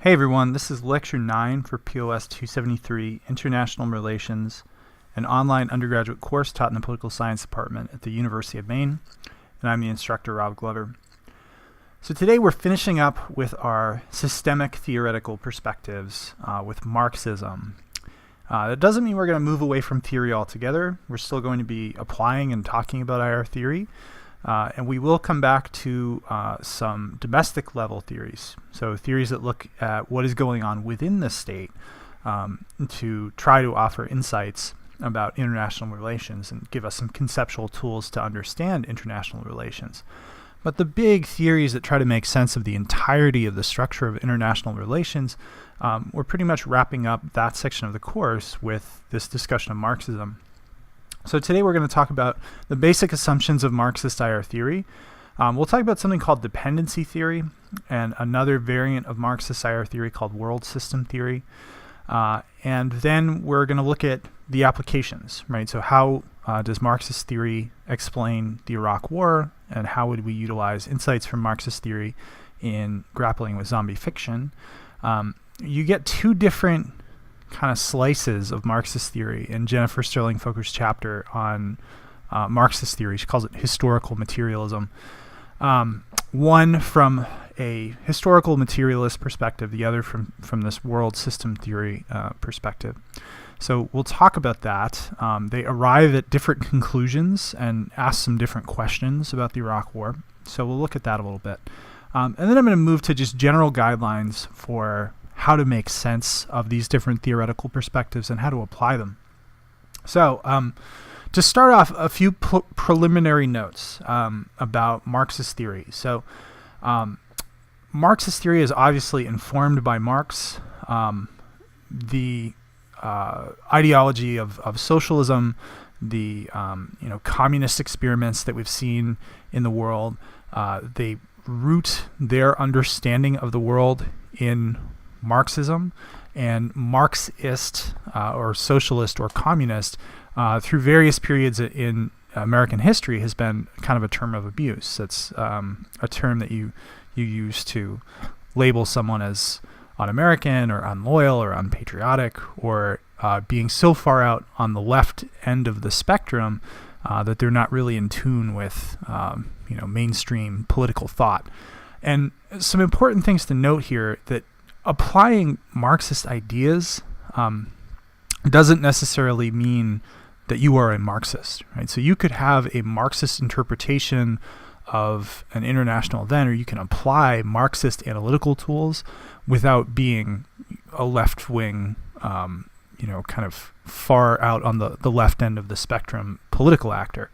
Hey everyone, this is Lecture 9 for POS 273, International Relations, an online undergraduate course taught in the Political Science Department at the University of Maine, and I'm the instructor, Rob Glover. So today we're finishing up with our systemic theoretical perspectives with Marxism. That doesn't mean we're going to move away from theory altogether. We're still going to be applying and talking about IR theory. And we will come back to some domestic level theories. So theories that look at what is going on within the state to try to offer insights about international relations and give us some conceptual tools to understand international relations. But the big theories that try to make sense of the entirety of the structure of international relations, we're pretty much wrapping up that section of the course with this discussion of Marxism. So today we're going to talk about the basic assumptions of Marxist IR theory. We'll talk about something called dependency theory and another variant of Marxist IR theory called world system theory. And then we're going to look at the applications, right? So how does Marxist theory explain the Iraq War, and how would we utilize insights from Marxist theory in grappling with zombie fiction? You get two different kind of slices of Marxist theory in Jennifer Sterling Foker's chapter on Marxist theory. She calls it historical materialism. One from a historical materialist perspective, the other from this world system theory perspective. So we'll talk about that. They arrive at different conclusions and ask some different questions about the Iraq War. So we'll look at that a little bit. And then I'm going to move to just general guidelines for how to make sense of these different theoretical perspectives and how to apply them. So to start off, a few preliminary notes about Marxist theory. So Marxist theory is obviously informed by Marx. The ideology of socialism, the communist experiments that we've seen in the world, they root their understanding of the world in Marxism, and Marxist or socialist or communist through various periods in American history has been kind of a term of abuse. It's a term that you use to label someone as un-American or unloyal or unpatriotic or being so far out on the left end of the spectrum that they're not really in tune with mainstream political thought. And some important things to note here that applying Marxist ideas doesn't necessarily mean that you are a Marxist, right? So you could have a Marxist interpretation of an international event, or you can apply Marxist analytical tools without being a left-wing, kind of far out on the left end of the spectrum political actor.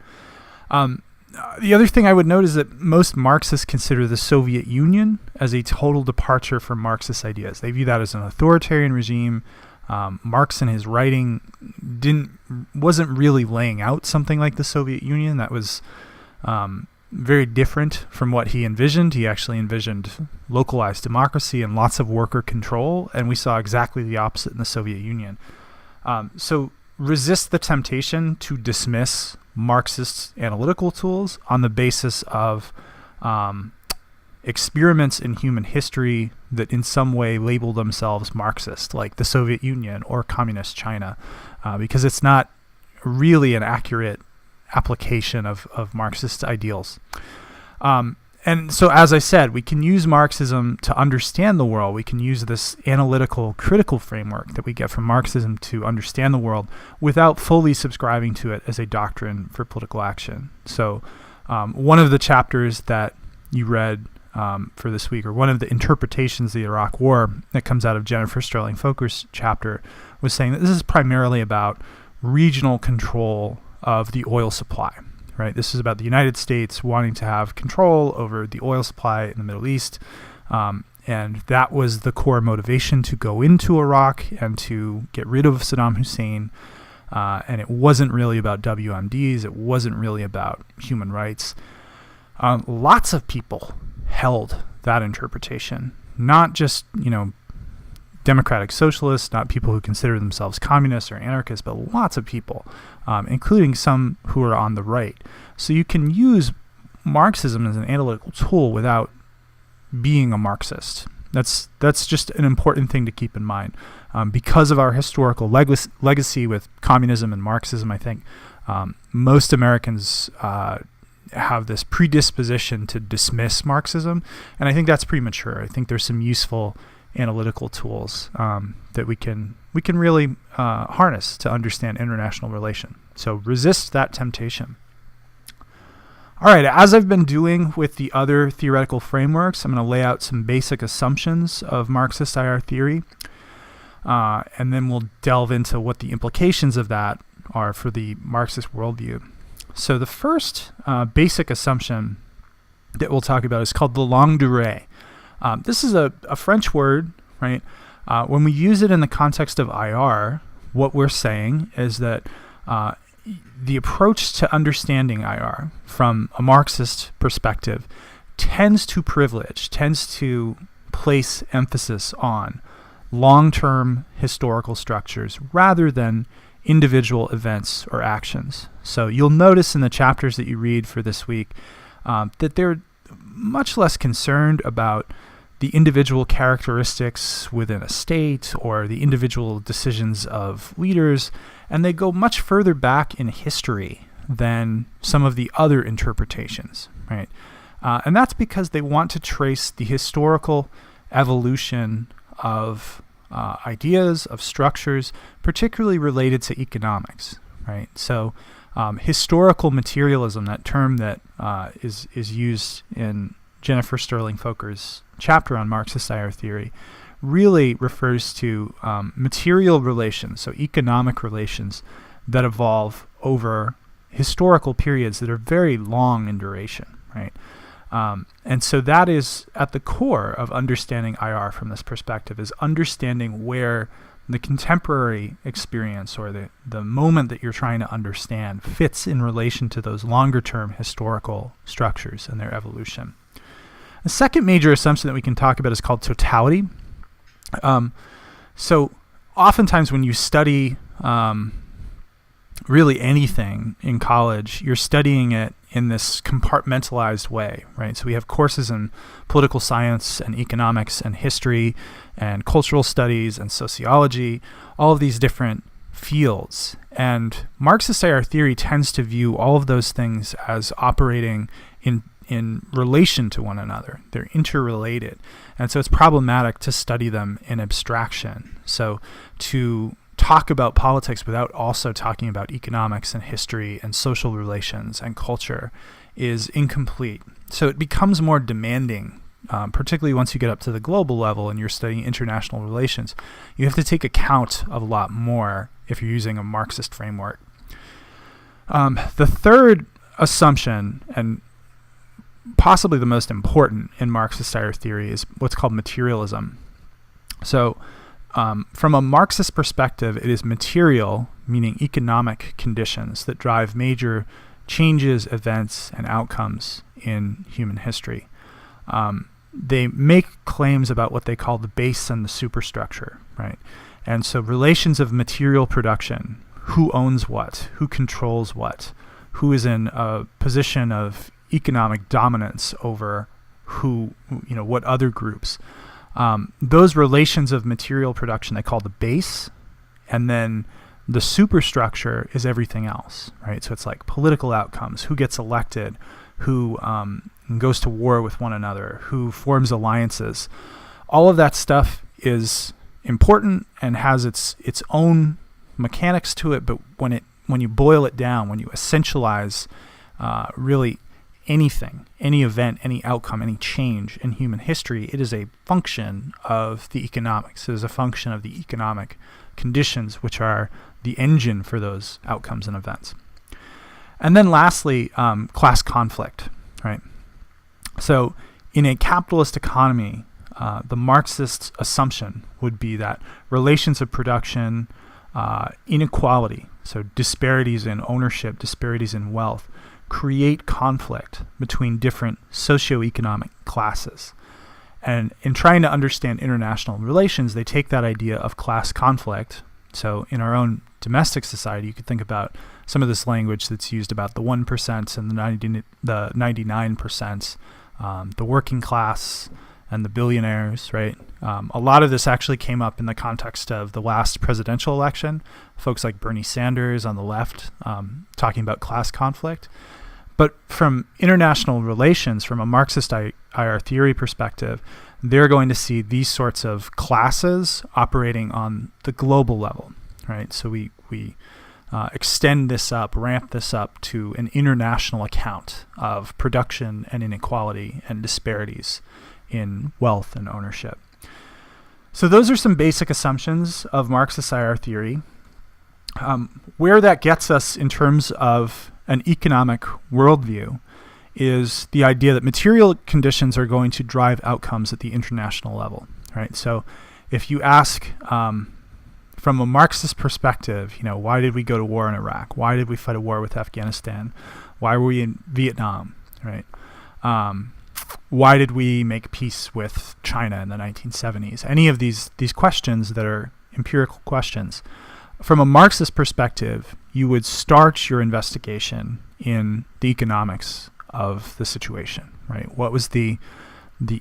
The other thing I would note is that most Marxists consider the Soviet Union as a total departure from Marxist ideas. They view that as an authoritarian regime. Marx in his writing wasn't really laying out something like the Soviet Union. That was very different from what he envisioned. He actually envisioned localized democracy and lots of worker control, and we saw exactly the opposite in the Soviet Union. So resist the temptation to dismiss Marxist analytical tools on the basis of experiments in human history that in some way label themselves Marxist, like the Soviet Union or Communist China, because it's not really an accurate application of Marxist ideals. And so, as I said, we can use Marxism to understand the world. We can use this analytical, critical framework that we get from Marxism to understand the world without fully subscribing to it as a doctrine for political action. So one of the chapters that you read for this week, or one of the interpretations of the Iraq War that comes out of Jennifer Sterling Foker's chapter, was saying that this is primarily about regional control of the oil supply. Right, this is about the United States wanting to have control over the oil supply in the Middle East, and that was the core motivation to go into Iraq and to get rid of Saddam Hussein. And it wasn't really about WMDs. It wasn't really about human rights. Lots of people held that interpretation, not just democratic socialists, not people who consider themselves communists or anarchists, but lots of people, including some who are on the right. So you can use Marxism as an analytical tool without being a Marxist. That's just an important thing to keep in mind. Because of our historical legacy with communism and Marxism, I think most Americans have this predisposition to dismiss Marxism, and I think that's premature. I think there's some useful analytical tools that we can really harness to understand international relation. So resist that temptation. All right, as I've been doing with the other theoretical frameworks, I'm going to lay out some basic assumptions of Marxist IR theory, and then we'll delve into what the implications of that are for the Marxist worldview. So the first basic assumption that we'll talk about is called the longue durée. This is a French word, right? When we use it in the context of IR, what we're saying is that the approach to understanding IR from a Marxist perspective tends to place emphasis on long-term historical structures rather than individual events or actions. So you'll notice in the chapters that you read for this week that they're much less concerned about the individual characteristics within a state or the individual decisions of leaders, and they go much further back in history than some of the other interpretations, right? And that's because they want to trace the historical evolution of ideas, of structures, particularly related to economics, right? So historical materialism, that term that is used in Jennifer Sterling Foker's chapter on Marxist IR theory, really refers to material relations, so economic relations that evolve over historical periods that are very long in duration, right? And so that is at the core of understanding IR from this perspective, is understanding where the contemporary experience or the moment that you're trying to understand fits in relation to those longer-term historical structures and their evolution. The second major assumption that we can talk about is called totality. So oftentimes when you study really anything in college, you're studying it in this compartmentalized way, right? So we have courses in political science and economics and history and cultural studies and sociology, all of these different fields. And Marxist IR theory tends to view all of those things as operating in relation to one another. They're interrelated. And so it's problematic to study them in abstraction. So to talk about politics without also talking about economics and history and social relations and culture is incomplete. So it becomes more demanding, particularly once you get up to the global level and you're studying international relations. You have to take account of a lot more if you're using a Marxist framework. The third assumption, and possibly the most important in Marxist IR theory, is what's called materialism. So from a Marxist perspective, it is material, meaning economic conditions, that drive major changes, events, and outcomes in human history. They make claims about what they call the base and the superstructure, right? And so relations of material production, who owns what, who controls what, who is in a position of economic dominance over what other groups. Those relations of material production they call the base, and then the superstructure is everything else, right? So it's like political outcomes, who gets elected, who goes to war with one another, who forms alliances. All of that stuff is important and has its own mechanics to it, but when you boil it down, when you essentialize really anything, any event, any outcome, any change in human history, it is a function of the economics. It is a function of the economic conditions, which are the engine for those outcomes and events. And then lastly, class conflict, right? So in a capitalist economy, the Marxist assumption would be that relations of production, inequality, so disparities in ownership, disparities in wealth, create conflict between different socioeconomic classes. And in trying to understand international relations, they take that idea of class conflict. So in our own domestic society, you could think about some of this language that's used about the 1% and the 99%, the working class, and the billionaires, right? A lot of this actually came up in the context of the last presidential election. Folks like Bernie Sanders on the left talking about class conflict. But from international relations, from a Marxist IR theory perspective, they're going to see these sorts of classes operating on the global level, right? So we extend this up, ramp this up to an international account of production and inequality and disparities in wealth and ownership. So those are some basic assumptions of Marxist IR theory. Where that gets us in terms of an economic worldview is the idea that material conditions are going to drive outcomes at the international level, right? So if you ask from a Marxist perspective, why did we go to war in Iraq? Why did we fight a war with Afghanistan? Why were we in Vietnam, right? Why did we make peace with China in the 1970s? Any of these questions that are empirical questions. From a Marxist perspective, you would start your investigation in the economics of the situation, right? What was the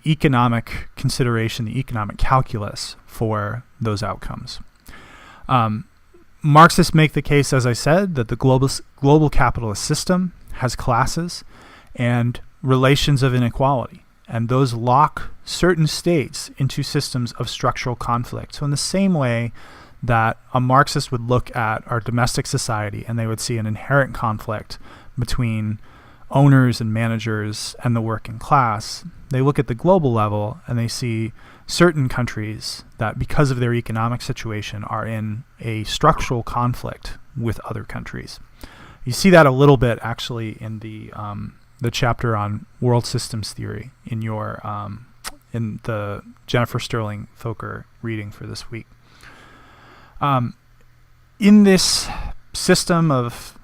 economic consideration, the economic calculus for those outcomes? Marxists make the case, as I said, that the global capitalist system has classes and relations of inequality, and those lock certain states into systems of structural conflict. So in the same way that a Marxist would look at our domestic society and they would see an inherent conflict between owners and managers and the working class, they look at the global level and they see certain countries that, because of their economic situation, are in a structural conflict with other countries. You see that a little bit actually in the chapter on world systems theory in your in the Jennifer Sterling Foker reading for this week. In this system of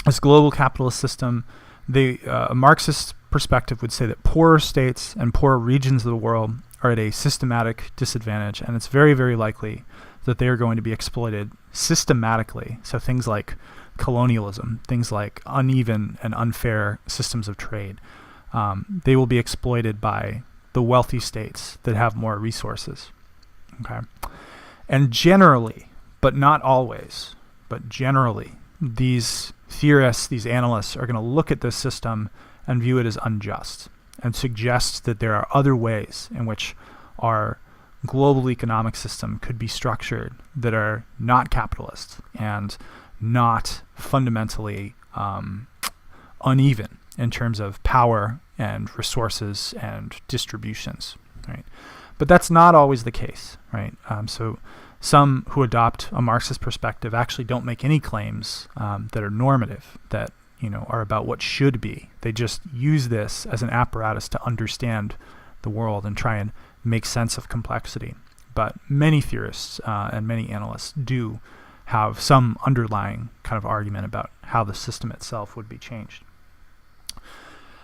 this global capitalist system, a Marxist perspective would say that poorer states and poorer regions of the world are at a systematic disadvantage, and it's very, very likely that they are going to be exploited systematically. So things like colonialism, things like uneven and unfair systems of trade, they will be exploited by the wealthy states that have more resources. Okay. And generally, but not always, but generally, these theorists, these analysts are going to look at this system and view it as unjust and suggest that there are other ways in which our global economic system could be structured that are not capitalist and not fundamentally uneven in terms of power and resources and distributions, right? But that's not always the case, right? So some who adopt a Marxist perspective actually don't make any claims that are normative, that are about what should be. They just use this as an apparatus to understand the world and try and make sense of complexity. But many theorists and many analysts do have some underlying kind of argument about how the system itself would be changed.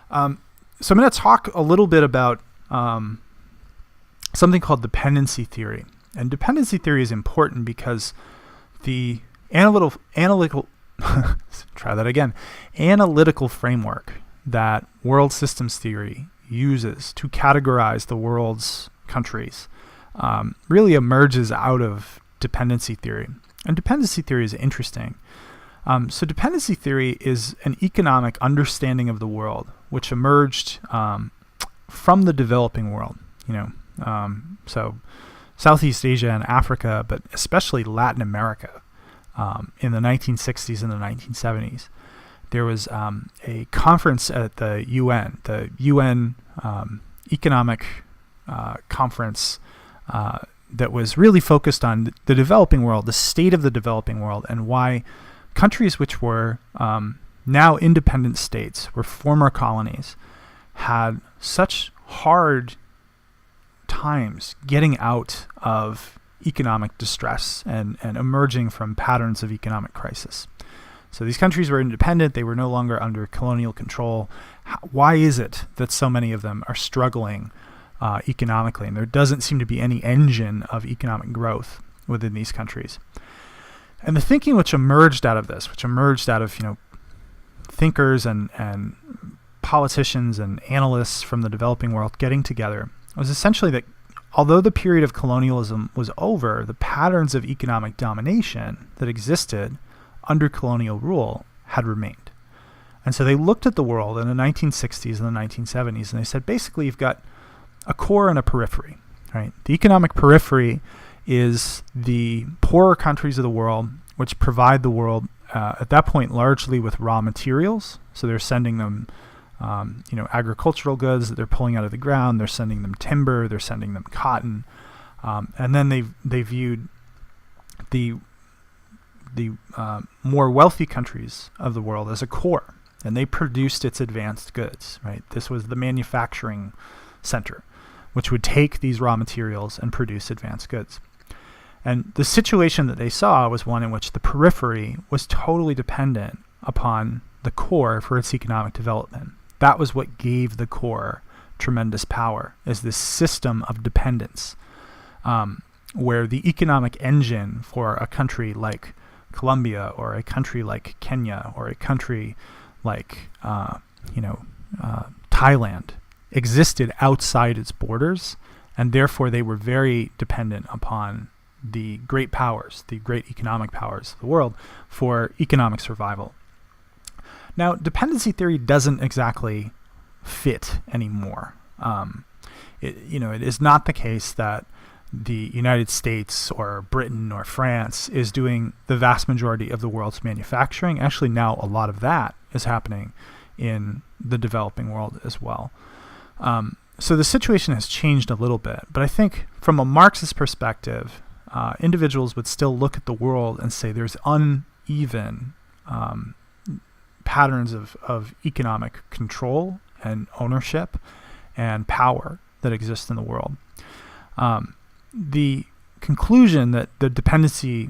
So I'm going to talk a little bit about something called dependency theory. And dependency theory is important because the analytical framework that world systems theory uses to categorize the world's countries really emerges out of dependency theory. And dependency theory is interesting. So dependency theory is an economic understanding of the world which emerged from the developing world. So Southeast Asia and Africa, but especially Latin America, in the 1960s and the 1970s. There was a conference at the UN Economic Conference that was really focused on the developing world, the state of the developing world, and why countries which were now independent states, were former colonies, had such hard times getting out of economic distress and emerging from patterns of economic crisis. So these countries were independent, they were no longer under colonial control. Why is it that so many of them are struggling economically, and there doesn't seem to be any engine of economic growth within these countries? And the thinking which emerged out of this, which emerged out of thinkers and politicians and analysts from the developing world getting together was essentially that although the period of colonialism was over, the patterns of economic domination that existed under colonial rule had remained. And so they looked at the world in the 1960s and the 1970s, and they said, basically, you've got a core and a periphery, right? The economic periphery is the poorer countries of the world, which provide the world at that point largely with raw materials. So they're sending them agricultural goods that they're pulling out of the ground. They're sending them timber. They're sending them cotton. And then they viewed the more wealthy countries of the world as a core, and they produced its advanced goods, right? This was the manufacturing center, which would take these raw materials and produce advanced goods. And the situation that they saw was one in which the periphery was totally dependent upon the core for its economic development. That was what gave the core tremendous power, is this system of dependence, where the economic engine for a country like Colombia or a country like Kenya or a country like Thailand existed outside its borders, and therefore they were very dependent upon the great powers, the great economic powers of the world for economic survival. Now, dependency theory doesn't exactly fit anymore. It is not the case that the United States or Britain or France is doing the vast majority of the world's manufacturing. Actually, now a lot of that is happening in the developing world as well. So the situation has changed a little bit, but I think from a Marxist perspective, individuals would still look at the world and say there's uneven patterns of economic control and ownership and power that exist in the world. The conclusion that the dependency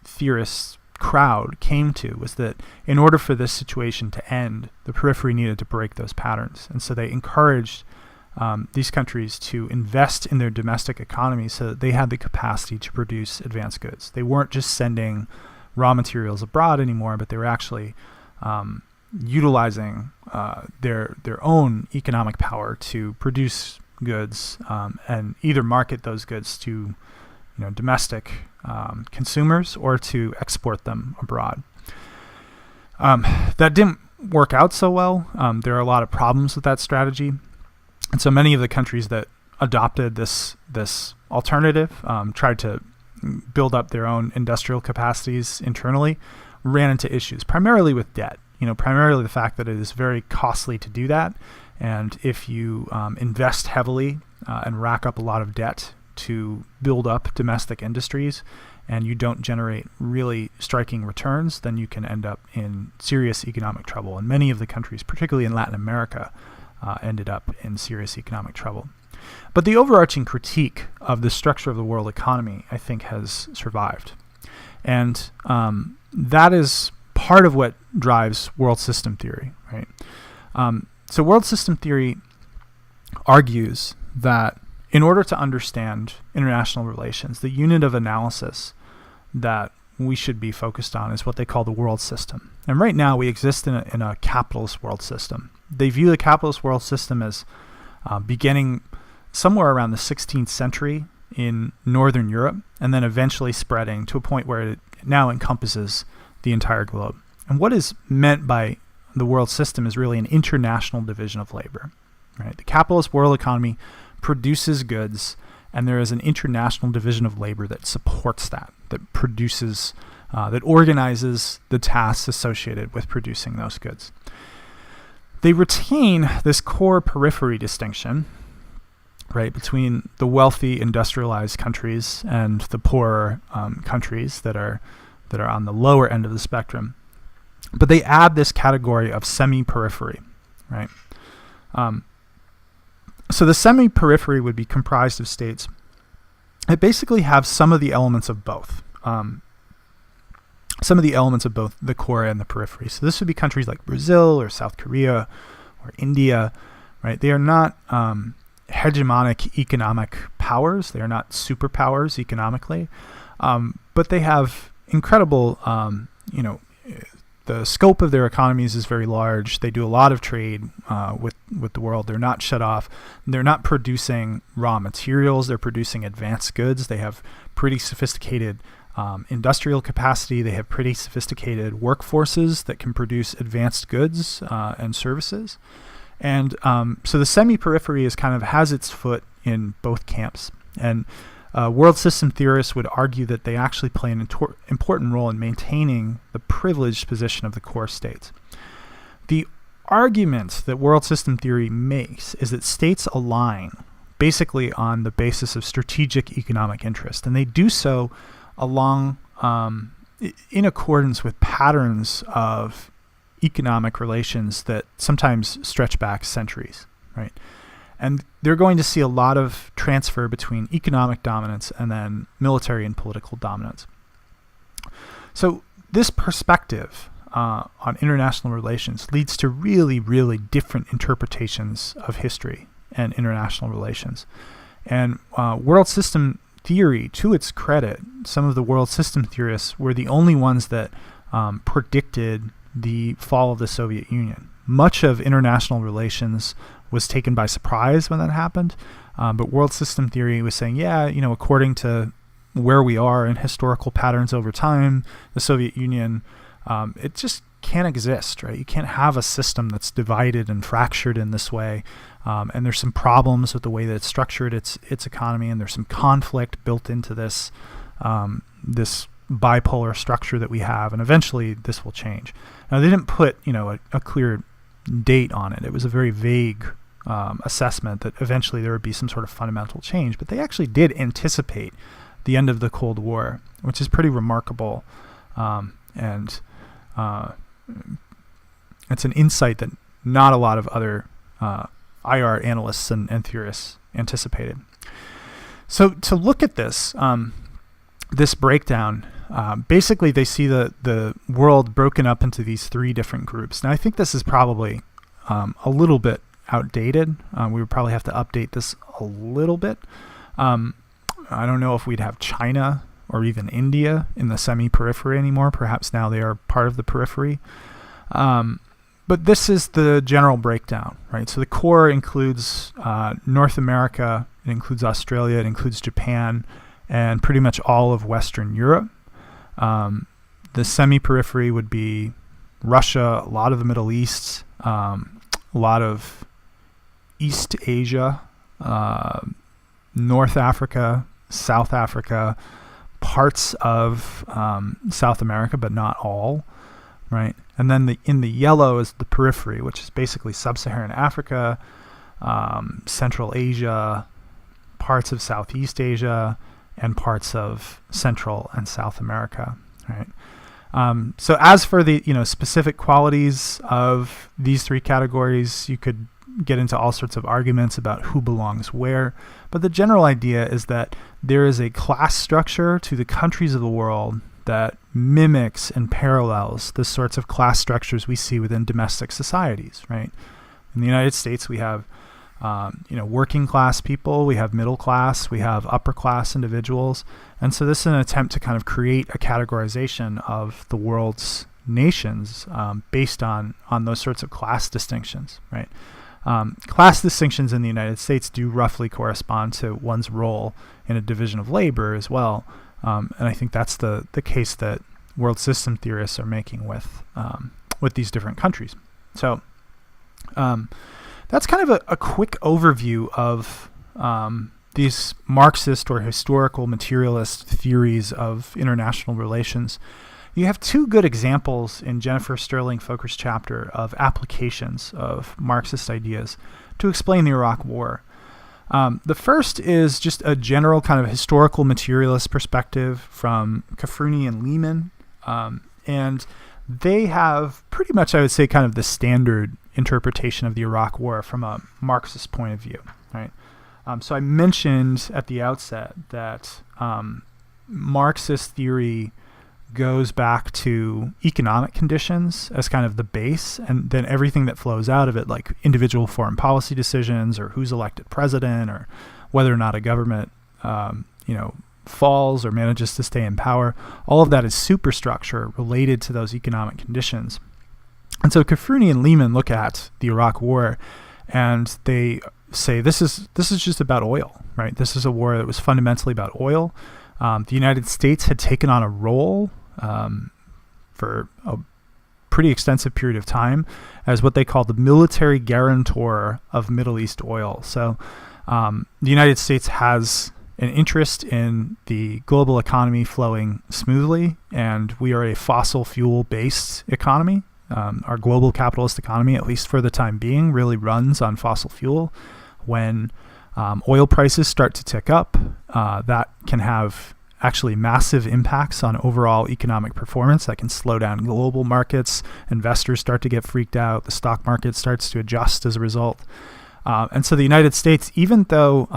theorists crowd came to was that in order for this situation to end, the periphery needed to break those patterns. And so they encouraged these countries to invest in their domestic economy so that they had the capacity to produce advanced goods. They weren't just sending raw materials abroad anymore, but they were actually utilizing their own economic power to produce goods and either market those goods to domestic consumers or to export them abroad. That didn't work out so well. There are a lot of problems with that strategy. And so many of the countries that adopted this alternative tried to build up their own industrial capacities internally, ran into issues, primarily with debt. Primarily the fact that it is very costly to do that. And if you invest heavily and rack up a lot of debt to build up domestic industries and you don't generate really striking returns, then you can end up in serious economic trouble. And many of the countries, particularly in Latin America, ended up in serious economic trouble. But the overarching critique of the structure of the world economy, I think, has survived. And that is part of what drives world system theory, right? So world system theory argues that in order to understand international relations, the unit of analysis that we should be focused on is what they call the world system. And right now we exist in a capitalist world system. They view the capitalist world system as beginning somewhere around the 16th century in Northern Europe, and then eventually spreading to a point where it now encompasses the entire globe. And what is meant by the world system is really an international division of labor, right? The capitalist world economy produces goods, and there is an international division of labor that supports that produces, that organizes the tasks associated with producing those goods. They retain this core periphery distinction, right, between the wealthy industrialized countries and the poorer countries that are on the lower end of the spectrum. But they add this category of semi-periphery, right? So the semi-periphery would be comprised of states that basically have some of the elements of both. Some of the elements of both the core and the periphery. So this would be countries like Brazil or South Korea or India, right? They are not hegemonic economic powers. They are not superpowers economically, but they have incredible, the scope of their economies is very large. They do a lot of trade with the world. They're not shut off. They're not producing raw materials. They're producing advanced goods. They have pretty sophisticated industrial capacity. They have pretty sophisticated workforces that can produce advanced goods and services. And so the semi-periphery has its foot in both camps. And world system theorists would argue that they actually play an important role in maintaining the privileged position of the core states. The argument that world system theory makes is that states align basically on the basis of strategic economic interest, and they do so along in accordance with patterns of economic relations that sometimes stretch back centuries, right? And they're going to see a lot of transfer between economic dominance and then military and political dominance. So this perspective on international relations leads to really, really different interpretations of history and international relations. And world system theory, to its credit, some of the world system theorists were the only ones that predicted the fall of the Soviet Union. Much of international relations was taken by surprise when that happened, but world system theory was saying, according to where we are in historical patterns over time, the Soviet Union, it just can't exist, right? You can't have a system that's divided and fractured in this way, and there's some problems with the way that it's structured its economy, and there's some conflict built into this this bipolar structure that we have, and eventually this will change. Now, they didn't put a clear date on it. It was a very vague assessment that eventually there would be some sort of fundamental change, but they actually did anticipate the end of the Cold War, which is pretty remarkable, and it's an insight that not a lot of other IR analysts and theorists anticipated. So to look at this this breakdown, basically they see the world broken up into these three different groups. Now, I think this is probably a little bit outdated. We would probably have to update this a little bit. I don't know if we'd have China or even India in the semi-periphery anymore. Perhaps now they are part of the periphery. But this is the general breakdown, right? So the core includes North America, it includes Australia, it includes Japan, and pretty much all of Western Europe. The semi-periphery would be Russia, a lot of the Middle East, a lot of East Asia, North Africa, South Africa, parts of South America, but not all, right? And then in the yellow is the periphery, which is basically sub-Saharan Africa, Central Asia, parts of Southeast Asia, and parts of Central and South America, right? So as for the specific qualities of these three categories, you could get into all sorts of arguments about who belongs where, but the general idea is that there is a class structure to the countries of the world that mimics and parallels the sorts of class structures we see within domestic societies, right? In the United States, we have working class people, we have middle class, we have upper class individuals, and so this is an attempt to kind of create a categorization of the world's nations based on those sorts of class distinctions, right? Class distinctions in the United States do roughly correspond to one's role in a division of labor as well, and I think that's the case that world system theorists are making with these different countries. So that's kind of a quick overview of these Marxist or historical materialist theories of international relations. You have two good examples in Jennifer Sterling Foker's chapter of applications of Marxist ideas to explain the Iraq War. The first is just a general kind of historical materialist perspective from Kafrouni and Lehman, and they have pretty much, I would say, kind of the standard interpretation of the Iraq War from a Marxist point of view, right? So I mentioned at the outset that Marxist theory goes back to economic conditions as kind of the base, and then everything that flows out of it, like individual foreign policy decisions or who's elected president or whether or not a government falls or manages to stay in power. All of that is superstructure related to those economic conditions. And so Kafrouni and Lehman look at the Iraq War and they say this is just about oil, right? This is a war that was fundamentally about oil. The United States had taken on a role for a pretty extensive period of time as what they call the military guarantor of Middle East oil. So the United States has an interest in the global economy flowing smoothly, and we are a fossil fuel-based economy. Our global capitalist economy, at least for the time being, really runs on fossil fuel. When oil prices start to tick up, that can have actually massive impacts on overall economic performance. That can slow down global markets. Investors start to get freaked out. The stock market starts to adjust as a result. And so the United States, even though,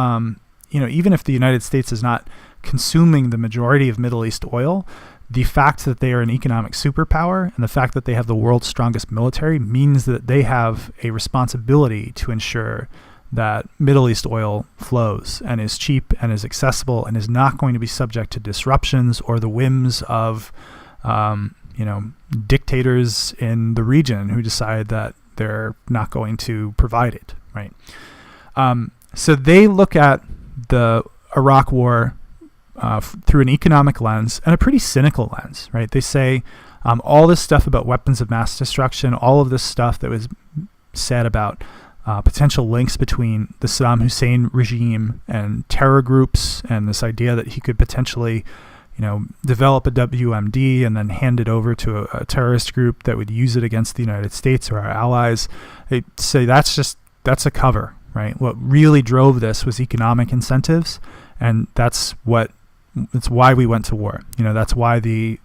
even if the United States is not consuming the majority of Middle East oil, the fact that they are an economic superpower and the fact that they have the world's strongest military means that they have a responsibility to ensure that Middle East oil flows and is cheap and is accessible and is not going to be subject to disruptions or the whims of, dictators in the region who decide that they're not going to provide it, right? So they look at the Iraq War through an economic lens and a pretty cynical lens, right? They say all this stuff about weapons of mass destruction, all of this stuff that was said about potential links between the Saddam Hussein regime and terror groups, and this idea that he could potentially, develop a WMD and then hand it over to a terrorist group that would use it against the United States or our allies. They say that's a cover, right? What really drove this was economic incentives, and that's why we went to war. That's why the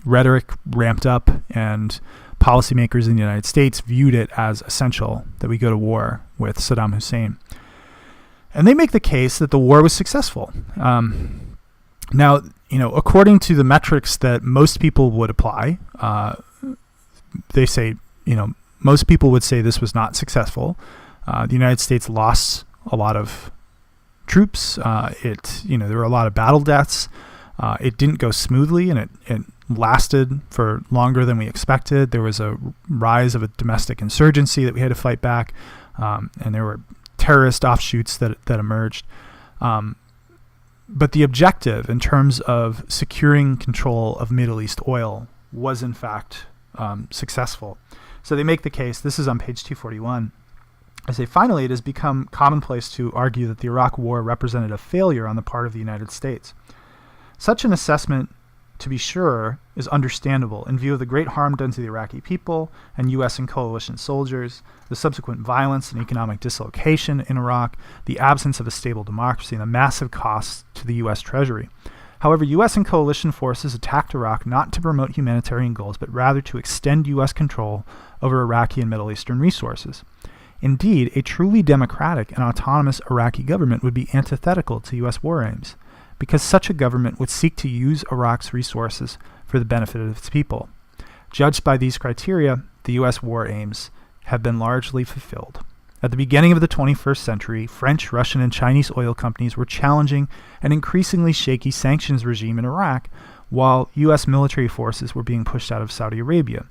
rhetoric ramped up, and policymakers in the United States viewed it as essential that we go to war with Saddam Hussein. And they make the case that the war was successful. Now, according to the metrics that most people would apply, they say, most people would say this was not successful. The United States lost a lot of troops. There were a lot of battle deaths. It didn't go smoothly, and it lasted for longer than we expected. There was a rise of a domestic insurgency that we had to fight back, and there were terrorist offshoots that emerged. But the objective in terms of securing control of Middle East oil was in fact successful. So they make the case, this is on page 241, I say, finally, it has become commonplace to argue that the Iraq War represented a failure on the part of the United States. Such an assessment, to be sure, is understandable in view of the great harm done to the Iraqi people and U.S. and coalition soldiers, the subsequent violence and economic dislocation in Iraq, the absence of a stable democracy, and the massive costs to the U.S. Treasury. However, U.S. and coalition forces attacked Iraq not to promote humanitarian goals, but rather to extend U.S. control over Iraqi and Middle Eastern resources. Indeed, a truly democratic and autonomous Iraqi government would be antithetical to U.S. war aims, because such a government would seek to use Iraq's resources for the benefit of its people. Judged by these criteria, the U.S. war aims have been largely fulfilled. At the beginning of the 21st century, French, Russian, and Chinese oil companies were challenging an increasingly shaky sanctions regime in Iraq, while U.S. military forces were being pushed out of Saudi Arabia.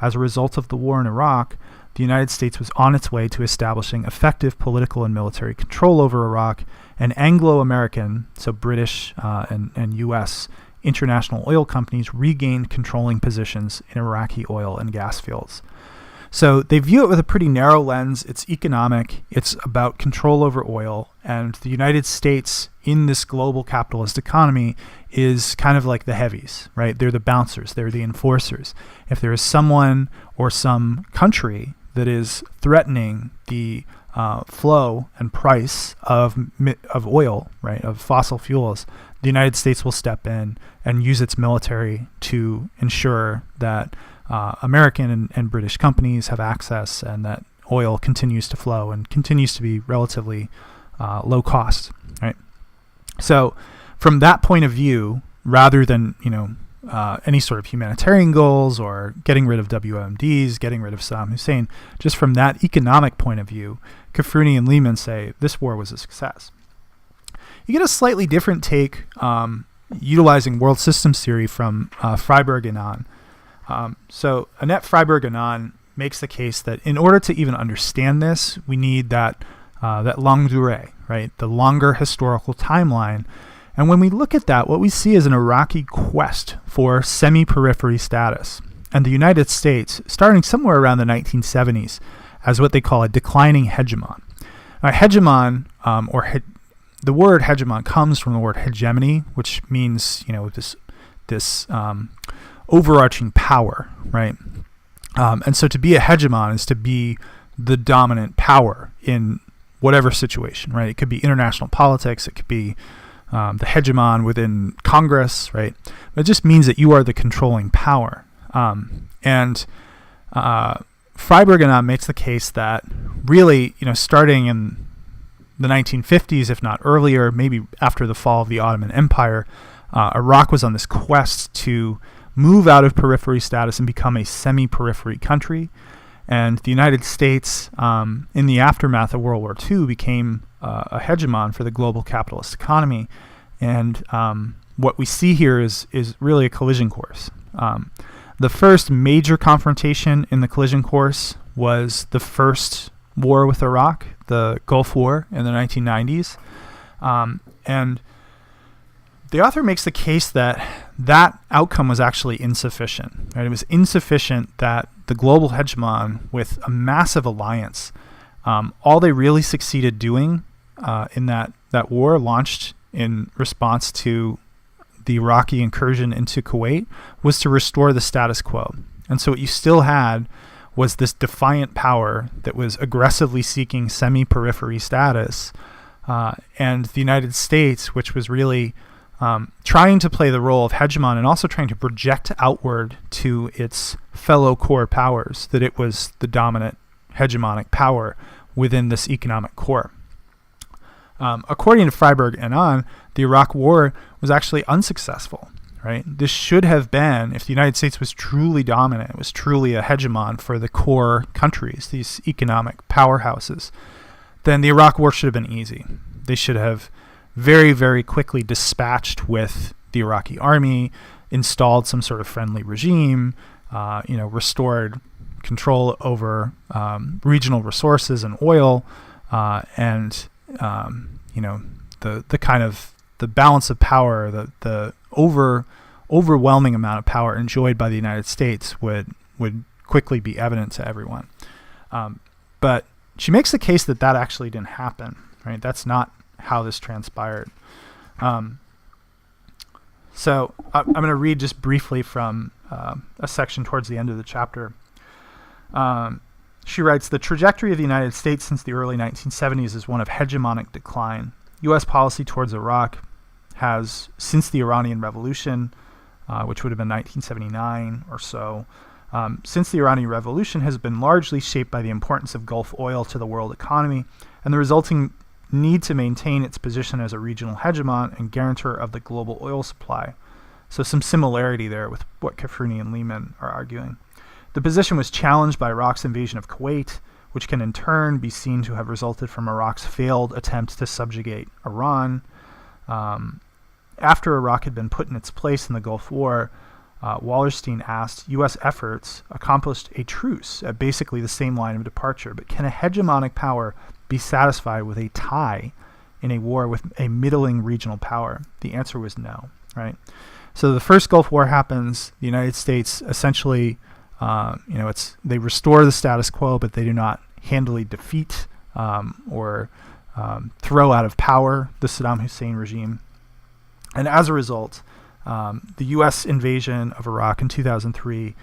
As a result of the war in Iraq, the United States was on its way to establishing effective political and military control over Iraq, and Anglo-American, so British and U.S. international oil companies regained controlling positions in Iraqi oil and gas fields. So they view it with a pretty narrow lens. It's economic. It's about control over oil. And the United States in this global capitalist economy is kind of like the heavies, right? They're the bouncers. They're the enforcers. If there is someone or some country that is threatening the flow and price of oil, right, of fossil fuels, the United States will step in and use its military to ensure that American and British companies have access and that oil continues to flow and continues to be relatively low cost, right? So from that point of view, rather than, any sort of humanitarian goals or getting rid of WMDs, getting rid of Saddam Hussein, just from that economic point of view, Kafrouni and Lehman say this war was a success. you get a slightly different take utilizing world systems theory from Freiberg and Ahn. So Annette Freiberg and Ahn makes the case that in order to even understand this, we need that longue durée, right? The longer historical timeline. And when we look at that, what we see is an Iraqi quest for semi-periphery status. And the United States, starting somewhere around the 1970s, as what they call a declining hegemon. Now, hegemon, the word hegemon comes from the word hegemony, which means, this overarching power, right? And so to be a hegemon is to be the dominant power in whatever situation, right? It could be international politics. It could be the hegemon within Congress, right? But it just means that you are the controlling power. And Freiberg and Ahn makes the case that really, starting in the 1950s, if not earlier, maybe after the fall of the Ottoman Empire, Iraq was on this quest to move out of periphery status and become a semi-periphery country. And the United States, in the aftermath of World War II, became a hegemon for the global capitalist economy. And what we see here is really a collision course. The first major confrontation in the collision course was the first war with Iraq, the Gulf War in the 1990s. And the author makes the case that outcome was actually insufficient. Right? It was insufficient that the global hegemon, with a massive alliance, all they really succeeded doing in that war, launched in response to the Iraqi incursion into Kuwait, was to restore the status quo. And so what you still had was this defiant power that was aggressively seeking semi-periphery status, and the United States, which was really trying to play the role of hegemon and also trying to project outward to its fellow core powers that it was the dominant hegemonic power within this economic core. According to Freiberg and Ahn, the Iraq War was actually unsuccessful. Right? This should have been, if the United States was truly dominant, it was truly a hegemon for the core countries, these economic powerhouses, then the Iraq War should have been easy. They should have very, very quickly dispatched with the Iraqi army, installed some sort of friendly regime, restored control over regional resources and oil, and the kind of the balance of power, the overwhelming amount of power enjoyed by the United States would quickly be evident to everyone. But she makes the case that actually didn't happen. Right? That's not how this transpired. So I'm going to read just briefly from a section towards the end of the chapter. She writes, "The trajectory of the United States since the early 1970s is one of hegemonic decline. U.S. policy towards Iraq has, since the Iranian Revolution, which would have been 1979 or so, since the Iranian Revolution has been largely shaped by the importance of Gulf oil to the world economy and the resulting need to maintain its position as a regional hegemon and guarantor of the global oil supply." So some similarity there with what Kafrouni and Lehman are arguing. "The position was challenged by Iraq's invasion of Kuwait, which can in turn be seen to have resulted from Iraq's failed attempt to subjugate Iran. After Iraq had been put in its place in the Gulf War, Wallerstein asked, U.S. efforts accomplished a truce at basically the same line of departure, but can a hegemonic power be satisfied with a tie in a war with a middling regional power? The answer was no, right? So the first Gulf War happens. The United States essentially, they restore the status quo, but they do not handily defeat or throw out of power the Saddam Hussein regime. And as a result, the U.S. invasion of Iraq in 2003,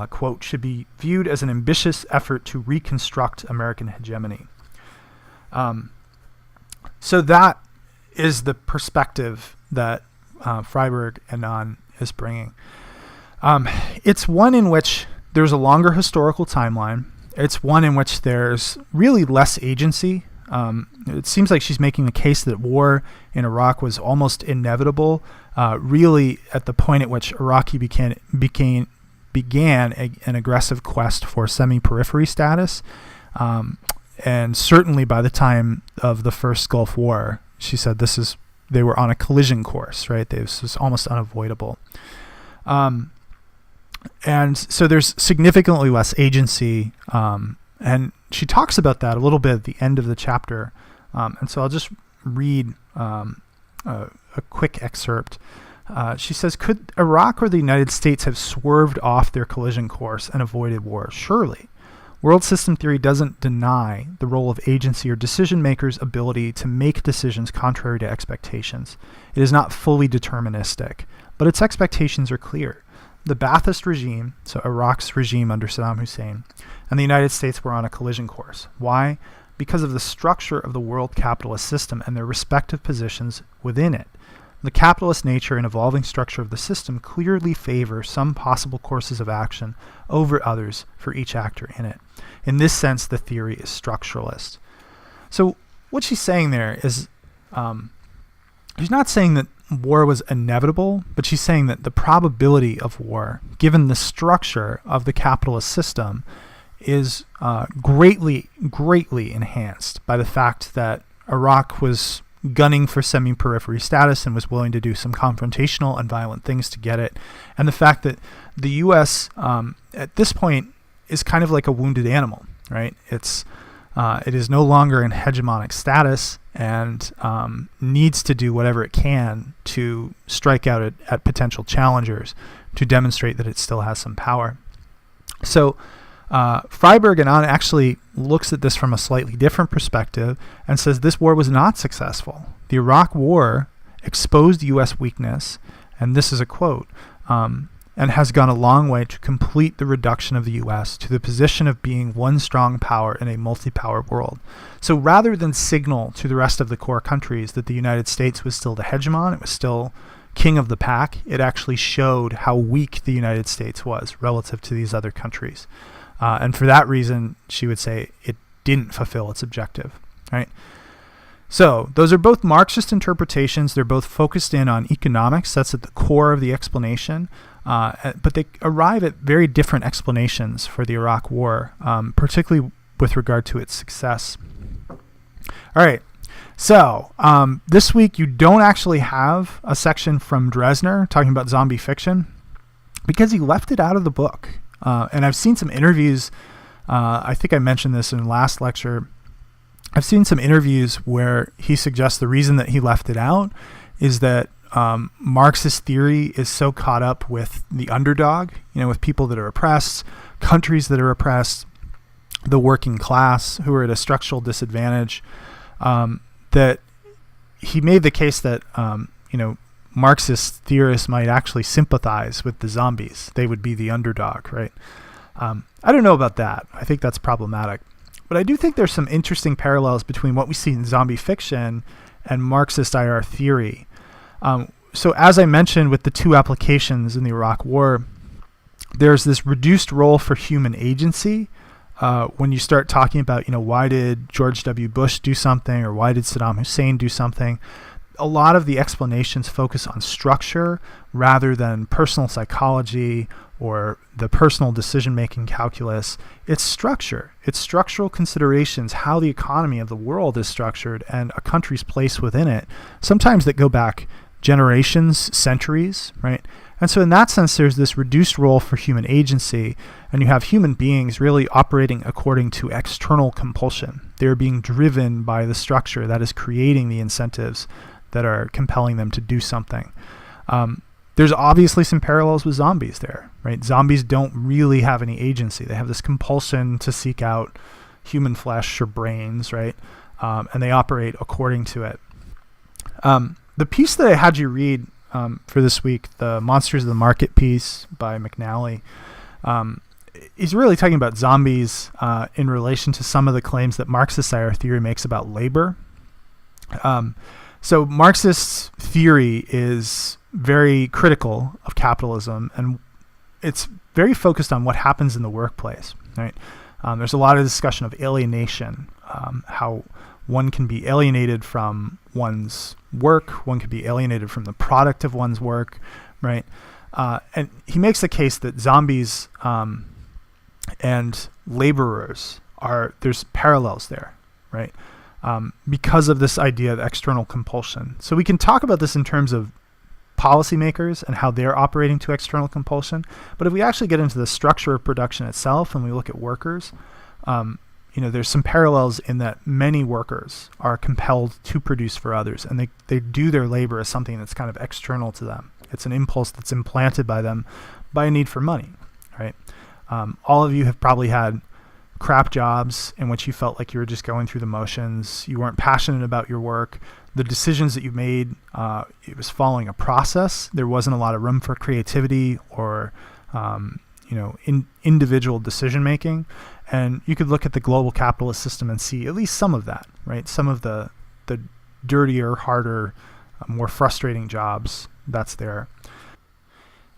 quote, should be viewed as an ambitious effort to reconstruct American hegemony. So that is the perspective that Freiberg and Ahn is bringing. It's one in which there's a longer historical timeline. It's one in which there's really less agency. It seems like she's making the case that war in Iraq was almost inevitable, really at the point at which Iraqi began an aggressive quest for semi-periphery status. And certainly by the time of the first Gulf War, she said this is they were on a collision course, right? This was almost unavoidable. And so there's significantly less agency, and she talks about that a little bit at the end of the chapter. And so I'll just read a quick excerpt. She says, could Iraq or the United States have swerved off their collision course and avoided war? Surely. World system theory doesn't deny the role of agency or decision makers' ability to make decisions contrary to expectations. It is not fully deterministic, but its expectations are clear. The Ba'athist regime, so Iraq's regime under Saddam Hussein, and the United States were on a collision course. Why? Because of the structure of the world capitalist system and their respective positions within it. The capitalist nature and evolving structure of the system clearly favor some possible courses of action over others for each actor in it. In this sense, the theory is structuralist. So what she's saying there is, she's not saying that war was inevitable, but she's saying that the probability of war, given the structure of the capitalist system, is greatly enhanced by the fact that Iraq was gunning for semi-periphery status and was willing to do some confrontational and violent things to get it, and the fact that the U.S. At this point is kind of like a wounded animal, right? It is no longer in hegemonic status and needs to do whatever it can to strike out at potential challengers to demonstrate that it still has some power. So Freiberg and Ahn actually looks at this from a slightly different perspective and says this war was not successful. The Iraq War exposed U.S. weakness, and this is a quote, and has gone a long way to complete the reduction of the U.S. to the position of being one strong power in a multi-power world. So rather than signal to the rest of the core countries that the United States was still the hegemon, it was still king of the pack, it actually showed how weak the United States was relative to these other countries. And for that reason, she would say it didn't fulfill its objective, right? So those are both Marxist interpretations. They're both focused in on economics. That's at the core of the explanation. But they arrive at very different explanations for the Iraq War, particularly with regard to its success. All right. So this week you don't actually have a section from Dresner talking about zombie fiction because he left it out of the book. And I've seen some interviews, I think I mentioned this in the last lecture, I've seen some interviews where he suggests the reason that he left it out is that Marxist theory is so caught up with the underdog, with people that are oppressed, countries that are oppressed, the working class who are at a structural disadvantage, that he made the case that, Marxist theorists might actually sympathize with the zombies. They would be the underdog, right? I don't know about that. I think that's problematic. But I do think there's some interesting parallels between what we see in zombie fiction and Marxist IR theory. So as I mentioned with the two applications in the Iraq War, there's this reduced role for human agency. When you start talking about, why did George W. Bush do something or why did Saddam Hussein do something? A lot of the explanations focus on structure rather than personal psychology or the personal decision-making calculus. It's structure. It's structural considerations, how the economy of the world is structured and a country's place within it, sometimes that go back generations, centuries, right? And so in that sense, there's this reduced role for human agency, and you have human beings really operating according to external compulsion. They're being driven by the structure that is creating the incentives that are compelling them to do something. There's obviously some parallels with zombies there, right? Zombies don't really have any agency. They have this compulsion to seek out human flesh or brains, right? And they operate according to it. The piece that I had you read for this week, the Monsters of the Market piece by McNally, he's really talking about zombies in relation to some of the claims that Marxist IR theory makes about labor. So Marxist theory is very critical of capitalism, and it's very focused on what happens in the workplace, right? There's a lot of discussion of alienation, how one can be alienated from one's work, one can be alienated from the product of one's work, right? And he makes the case that zombies and laborers there's parallels there, right? because of this idea of external compulsion. So we can talk about this in terms of policymakers and how they're operating to external compulsion. But if we actually get into the structure of production itself and we look at workers, there's some parallels in that many workers are compelled to produce for others, and they do their labor as something that's kind of external to them. It's an impulse that's implanted by them by a need for money, right? All of you have probably had crap jobs in which you felt like you were just going through the motions. You weren't passionate about your work. The decisions that you made, it was following a process. There wasn't a lot of room for creativity or individual decision making. And you could look at the global capitalist system and see at least some of that, right? Some of the dirtier, harder, more frustrating jobs that's there.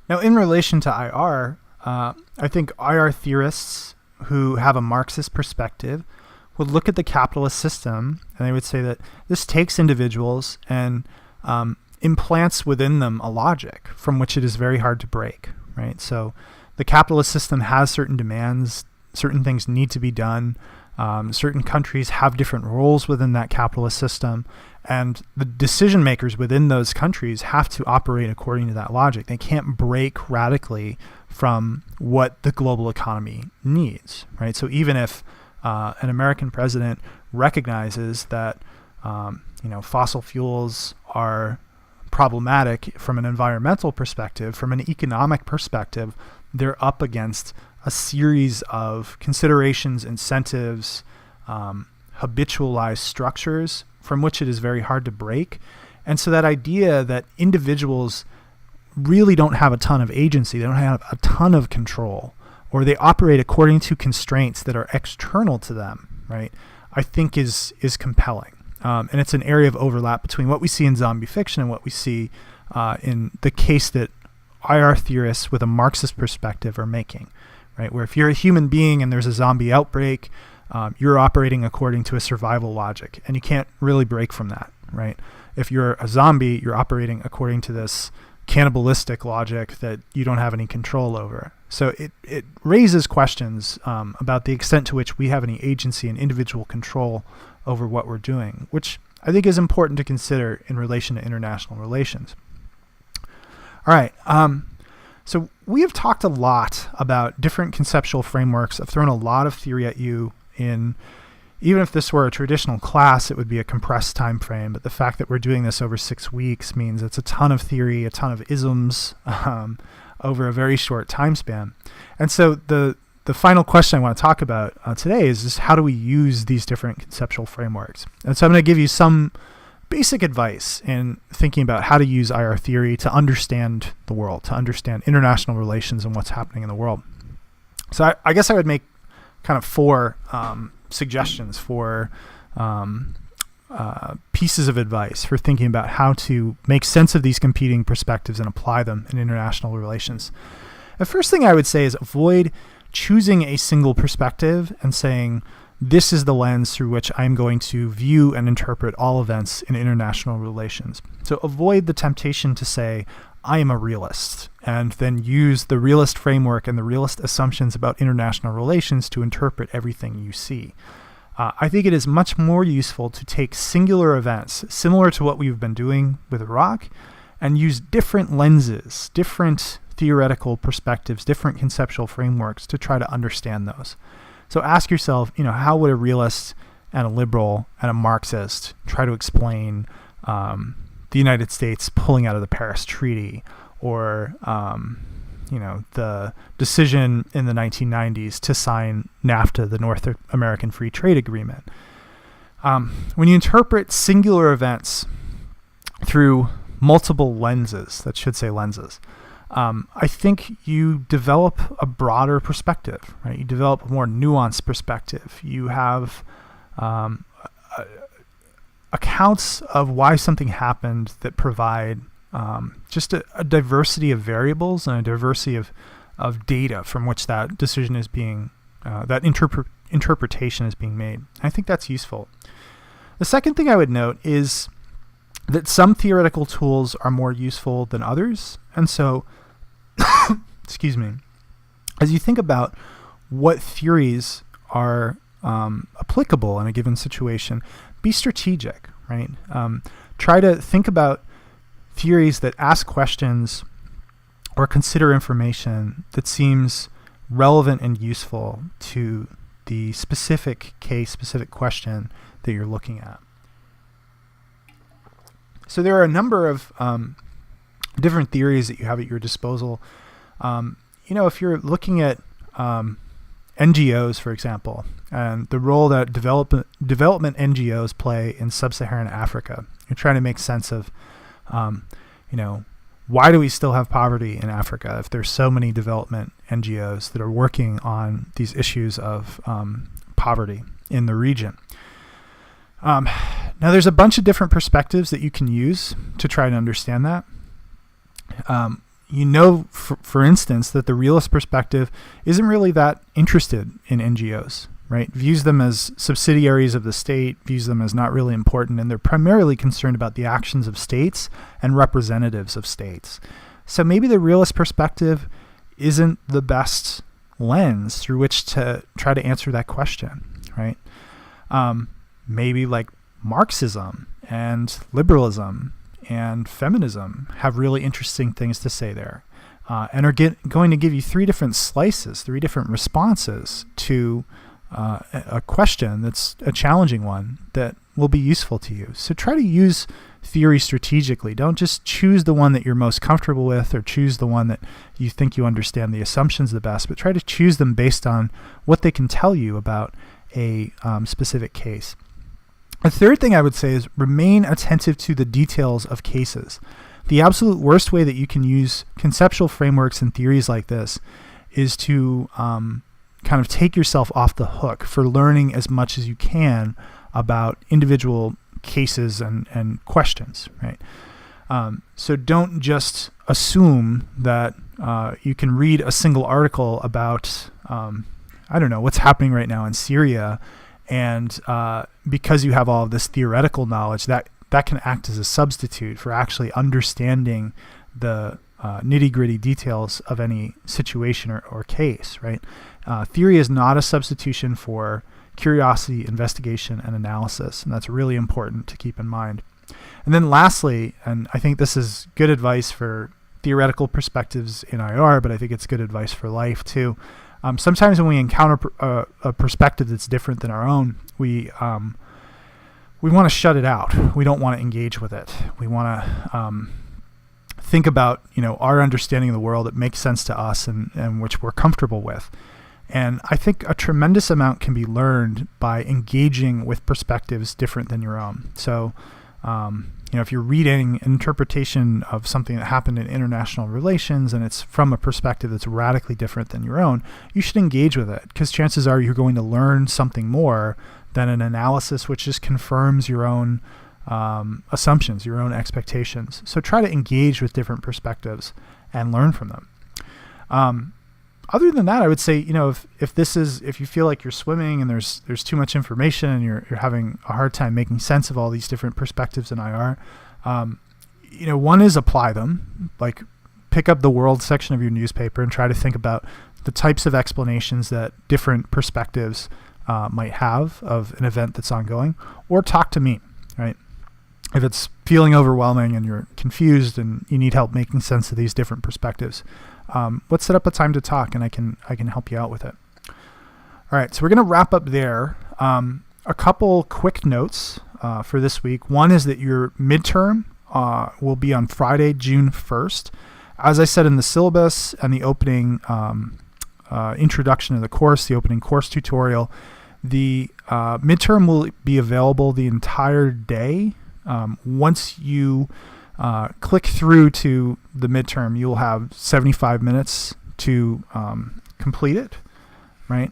Now, in relation to IR, I think IR theorists who have a Marxist perspective would look at the capitalist system and they would say that this takes individuals and implants within them a logic from which it is very hard to break, right? So the capitalist system has certain demands, certain things need to be done. Certain countries have different roles within that capitalist system, and the decision makers within those countries have to operate according to that logic. They can't break radically from what the global economy needs, right? So even if an American president recognizes that fossil fuels are problematic from an environmental perspective, from an economic perspective, they're up against a series of considerations, incentives, habitualized structures from which it is very hard to break. And so that idea that individuals really don't have a ton of agency, they don't have a ton of control, or they operate according to constraints that are external to them, right, I think is compelling. And it's an area of overlap between what we see in zombie fiction and what we see in the case that IR theorists with a Marxist perspective are making, right? Where if you're a human being and there's a zombie outbreak, you're operating according to a survival logic, and you can't really break from that, right? If you're a zombie, you're operating according to this cannibalistic logic that you don't have any control over. So it raises questions about the extent to which we have any agency and individual control over what we're doing, which I think is important to consider in relation to international relations. All right. So we have talked a lot about different conceptual frameworks. I've thrown a lot of theory at you in, even if this were a traditional class, it would be a compressed time frame. But the fact that we're doing this over 6 weeks means it's a ton of theory, a ton of isms over a very short time span. And so the final question I want to talk about today is just how do we use these different conceptual frameworks? And so I'm going to give you some basic advice in thinking about how to use IR theory to understand the world, to understand international relations and what's happening in the world. So I guess I would make kind of 4 suggestions for pieces of advice for thinking about how to make sense of these competing perspectives and apply them in international relations. The first thing I would say is avoid choosing a single perspective and saying, this is the lens through which I'm going to view and interpret all events in international relations. So avoid the temptation to say, I am a realist, and then use the realist framework and the realist assumptions about international relations to interpret everything you see. I think it is much more useful to take singular events, similar to what we've been doing with Iraq, and use different lenses, different theoretical perspectives, different conceptual frameworks to try to understand those. So ask yourself, how would a realist and a liberal and a Marxist try to explain the United States pulling out of the Paris Treaty, or the decision in the 1990s to sign NAFTA, the North American Free Trade Agreement? When you interpret singular events through multiple lenses, that should say lenses, I think you develop a broader perspective, right? You develop a more nuanced perspective. You have accounts of why something happened that provide just a diversity of variables and a diversity of data from which that decision is being, that interpretation is being made. I think that's useful. The second thing I would note is that some theoretical tools are more useful than others. And so, excuse me, as you think about what theories are applicable in a given situation, be strategic, right? Try to think about theories that ask questions or consider information that seems relevant and useful to the specific case, specific question that you're looking at. So there are a number of different theories that you have at your disposal. If you're looking at NGOs, for example, and the role that development NGOs play in sub-Saharan Africa, you're trying to make sense of, why do we still have poverty in Africa if there's so many development NGOs that are working on these issues of poverty in the region? Now, there's a bunch of different perspectives that you can use to try to understand that. For instance, that the realist perspective isn't really that interested in NGOs, right? Views them as subsidiaries of the state, views them as not really important, and they're primarily concerned about the actions of states and representatives of states. So maybe the realist perspective isn't the best lens through which to try to answer that question, right? Maybe like Marxism and liberalism and feminism have really interesting things to say there, and are going to give you three different slices, three different responses to a question that's a challenging one that will be useful to you. So try to use theory strategically. Don't just choose the one that you're most comfortable with or choose the one that you think you understand the assumptions the best, but try to choose them based on what they can tell you about a specific case. The third thing I would say is remain attentive to the details of cases. The absolute worst way that you can use conceptual frameworks and theories like this is to kind of take yourself off the hook for learning as much as you can about individual cases and questions, right? So don't just assume that you can read a single article about, what's happening right now in Syria, and because you have all of this theoretical knowledge, that can act as a substitute for actually understanding the nitty-gritty details of any situation or case, right? Theory is not a substitution for curiosity, investigation, and analysis, and that's really important to keep in mind. And then lastly, and I think this is good advice for theoretical perspectives in IR, but I think it's good advice for life too. Sometimes when we encounter a perspective that's different than our own, we want to shut it out. We don't want to engage with it. We want to think about our understanding of the world that makes sense to us and which we're comfortable with. And I think a tremendous amount can be learned by engaging with perspectives different than your own. So, if you're reading an interpretation of something that happened in international relations and it's from a perspective that's radically different than your own, you should engage with it, because chances are you're going to learn something more than an analysis which just confirms your own assumptions, your own expectations. So try to engage with different perspectives and learn from them. Other than that, I would say, if you feel like you're swimming and there's too much information and you're having a hard time making sense of all these different perspectives in IR, one is apply them. Like, pick up the world section of your newspaper and try to think about the types of explanations that different perspectives might have of an event that's ongoing, or talk to me, right? If it's feeling overwhelming and you're confused and you need help making sense of these different perspectives, let's set up a time to talk, and I can help you out with it. All right, so we're going to wrap up there. A couple quick notes for this week. One is that your midterm will be on Friday, June 1st. As I said in the syllabus and the opening introduction of the course, the opening course tutorial, the midterm will be available the entire day. Once you click through to the midterm, you'll have 75 minutes to complete it, right?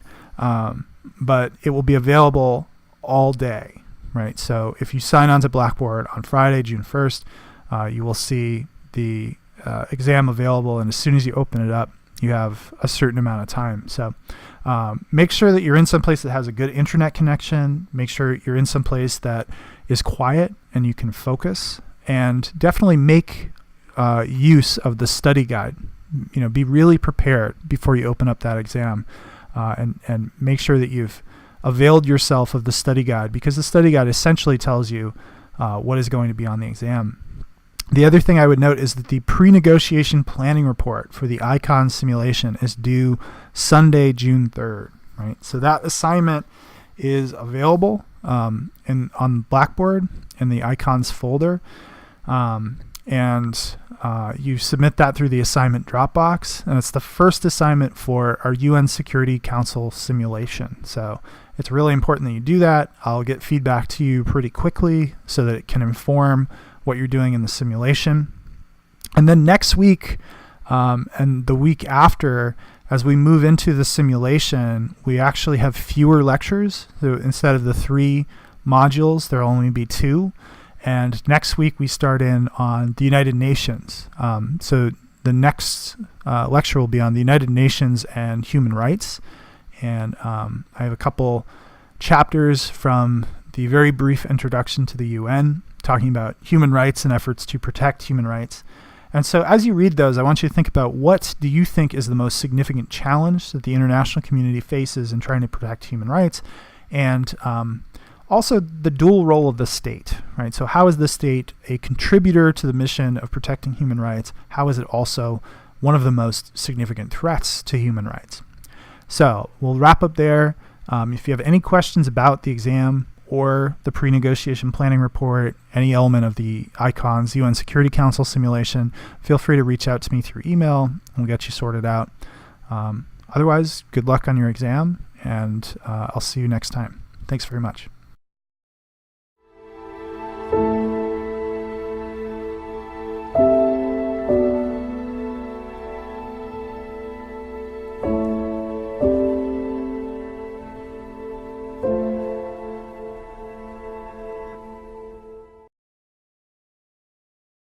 But it will be available all day, right? So if you sign on to Blackboard on Friday, June 1st, you will see the exam available, and as soon as you open it up, you have a certain amount of time. So make sure that you're in some place that has a good internet connection. Make sure you're in some place that is quiet and you can focus, and definitely make use of the study guide. Be really prepared before you open up that exam, and make sure that you've availed yourself of the study guide, because the study guide essentially tells you what is going to be on the exam. The other thing I would note is that the pre-negotiation planning report for the ICON simulation is due Sunday, June 3rd. Right? So that assignment is available on Blackboard in the icons folder. And you submit that through the assignment Dropbox. And it's the first assignment for our UN Security Council simulation. So it's really important that you do that. I'll get feedback to you pretty quickly so that it can inform what you're doing in the simulation. And then next week and the week after, as we move into the simulation, we actually have fewer lectures. So instead of the 3 modules, there'll only be 2. And next week we start in on the United Nations. So the next lecture will be on the United Nations and human rights. And I have a couple chapters from the very brief introduction to the UN, talking about human rights and efforts to protect human rights. And so as you read those, I want you to think about, what do you think is the most significant challenge that the international community faces in trying to protect human rights? And also the dual role of the state, right? So how is the state a contributor to the mission of protecting human rights? How is it also one of the most significant threats to human rights? So we'll wrap up there. If you have any questions about the exam or the pre-negotiation planning report, any element of the ICON's UN Security Council simulation, feel free to reach out to me through email and we'll get you sorted out. Otherwise, good luck on your exam, and I'll see you next time. Thanks very much.